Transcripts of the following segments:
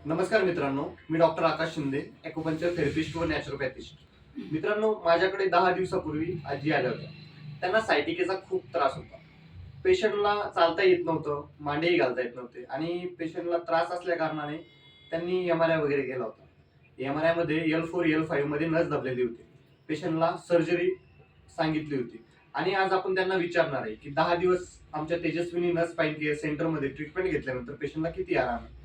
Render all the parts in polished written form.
नमस्कार मित्रांनो, मी डॉक्टर आकाश Shinde, acupuncture therapist व नॅचरोपॅथिस्ट. मित्रांनो, माझ्याकडे 10 दिवसापूर्वी आजी आल्या होत्या. त्यांना सायटिकेचा खूप त्रास होता. पेशंटला चालता येत नव्हतं, मांडीही घालता येत नव्हते आणि पेशंटला त्रास असल्या कारणाने त्यांनी एम-आर-आय वगैरे केला होता. एम-आर-आयमध्ये L4, L5 मध्ये नस दबलेली होती. पेशंटला सर्जरी सांगितली होती आणि आज आपण त्यांना विचारणार आहे की 10 दिवस आमच्या तेजस्विनी नस स्पाइन केअर सेंटरमध्ये ट्रीटमेंट घेतल्यानंतर पेशंटला किती आराम आहे.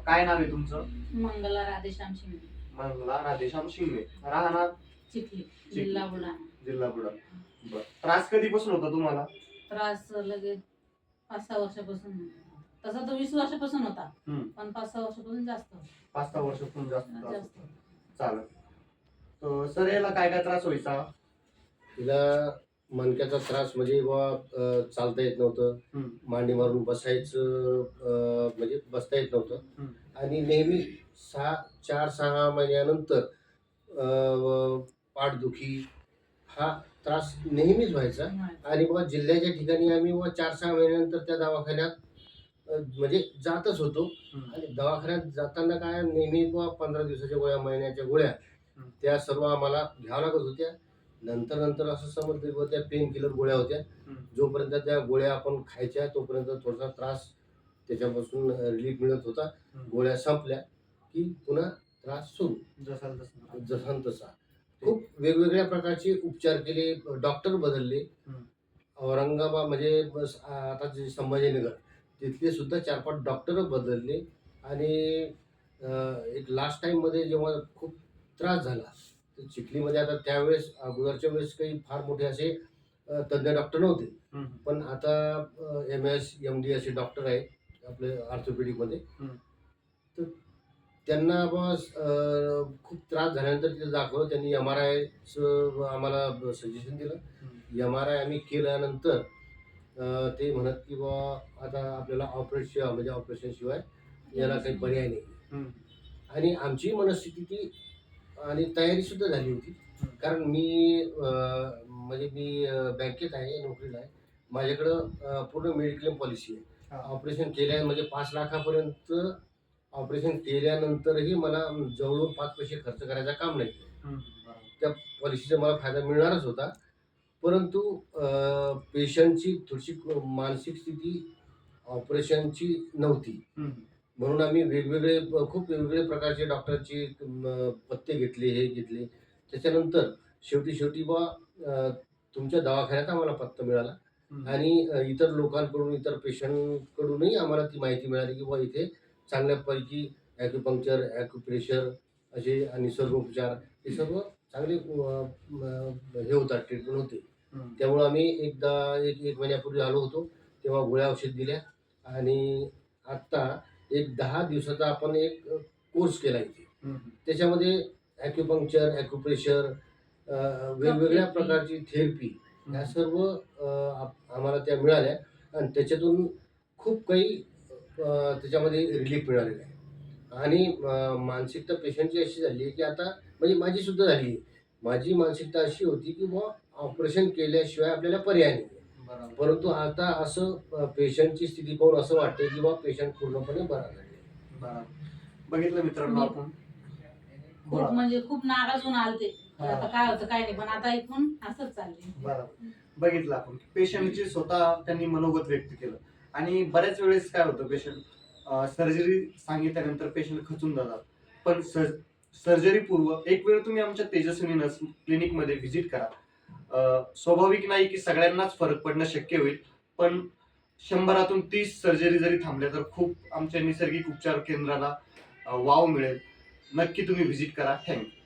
काय नाव आहे तुमचं? मंगला राधेश्याम शिंदे. मंगला राधेश्याम शिंदे. राहणार चिखली, जिल्हा बुलढाणा. जिल्हा बुलढाणा. बरं. त्रास कधीपासून होता तुम्हाला? त्रास लगेच 5-6 वर्षापासून. तसा तो 20 वर्षापासून होता, पण 5-6 वर्षापासून जास्त होता. 5-6 वर्षापासून जास्त. चालेल. तर सर, याला काय काय त्रास व्हायचा? तिला मणक्याचा त्रास म्हणजे चालता येत नव्हतं, मांडी मारून बसायचं म्हणजे बसता येत नव्हतं आणि नेहमी 4-6 महिन्यानंतर पाठदुखी हा त्रास नेहमीच व्हायचा. आणि जिल्ह्याच्या ठिकाणी आम्ही 4-6 महिन्यानंतर त्या दवाखान्यात म्हणजे जातच होतो. आणि दवाखान्यात जाताना काय नेहमी 15 दिवसाच्या गोळ्या, महिन्याच्या गोळ्या त्या सर्व आम्हाला घ्याव्या लागत होत्या. नंतर असं समजलं त्या पेन किलर गोळ्या होत्या. जोपर्यंत त्या गोळ्या आपण खायच्या तोपर्यंत थोडासा त्रास त्याच्यापासून रिलीफ मिळत होता. गोळ्या संपल्या की पुन्हा त्रास सुरू, जसा तसा. खूप वेगवेगळ्या प्रकारचे उपचार केले, डॉक्टर बदलले. औरंगाबाद म्हणजे आता जे संभाजीनगर तिथले सुद्धा 4-5 डॉक्टर बदलले. आणि एक लास्ट टाइम मध्ये जेव्हा खूप त्रास झाला चिखलीमध्ये, आता त्यावेळेस अगोदरच्या वेळेस काही फार मोठे असे तज्ञ डॉक्टर नव्हते, पण आता MS MD असे डॉक्टर आहेत आपले ऑर्थोपेडिक मध्ये. तर त्यांना खूप त्रास झाल्यानंतर तिथे दाखवलं. त्यांनी MRI आम्हाला सजेशन दिलं. MRI आम्ही केल्यानंतर ते म्हणत की आता आपल्याला ऑपरेशन शिवाय याला काही पर्याय नाही. आणि आमची मनस्थिती ती आणि तयारी सुद्धा झाली होती. कारण मी बँकेत आहे, नोकरीला आहे. माझ्याकडं पूर्ण मेडिक्लेम पॉलिसी आहे. ऑपरेशन केल्या म्हणजे 5 लाखापर्यंत ऑपरेशन केल्यानंतरही मला जवळून 5 पैसे खर्च करायचं काम नाही. त्या पॉलिसीचा मला फायदा मिळणारच होता. परंतु पेशंटची थोडीशी मानसिक स्थिती ऑपरेशनची नव्हती. म्हणून आम्ही खूप वेगवेगळे प्रकारचे डॉक्टरचे पत्ते घेतले, हे घेतले. त्याच्यानंतर शेवटी तुमच्या दवाखान्यात आम्हाला पत्ता मिळाला आणि इतर लोकांकडून, इतर पेशंटकडूनही आम्हाला ती माहिती मिळाली की इथे चांगल्यापैकी ॲक्युपंक्चर, ॲक्युप्रेशर असे आणि निसर्गोपचार हे सर्व चांगले हे होतात, ट्रीटमेंट होते. त्यामुळे आम्ही एक महिन्यापूर्वी आलो होतो, तेव्हा गोळ्या औषध दिल्या. आणि आत्ता एक 10 दिवसाचा आपण एक कोर्स केला इथे. त्याच्यामध्ये ॲक्युपंक्चर, ॲक्युप्रेशर, वेगवेगळ्या प्रकारची थेरपी ह्या सर्व आम्हाला त्या मिळाल्या. आणि त्याच्यातून खूप काही त्याच्यामध्ये रिलीफ मिळालेला आहे. आणि मानसिकता पेशंटची अशी झाली आहे की आता म्हणजे माझी सुद्धा झाली आहे. माझी मानसिकता अशी होती की ऑपरेशन केल्याशिवाय आपल्याला पर्याय नाही. परंतु आता असं पेशंटची स्थिती पाहून असं वाटते की पेशंट पूर्णपणे बरा झाले. बघितलं मित्रांनो आपण, खूप म्हणजे खूप नाराज होऊन आलते. आता काय होतं काय नाही, पण आता इथून असंच चाललंय. बरोबर. बघितलं आपण पेशंटची स्वतः त्यांनी मनोगत व्यक्त केलं. आणि बऱ्याच वेळेस काय होतं, पेशंट सर्जरी सांगितल्यानंतर पेशंट खचून जातात. पण सर्जरी पूर्व एक वेळ तुम्ही आमच्या तेजस्विनी नस क्लिनिकमध्ये व्हिजिट करा. स्वाभाविक नाही की सगळ्यांनाच फरक पडणं शक्य होईल, पण 100तून 30 सर्जरी जरी थांबल्या तर खूप आमच्या नैसर्गिक उपचार केंद्राला वाव मिळेल. नक्की तुम्ही व्हिजिट करा. थँक्यू.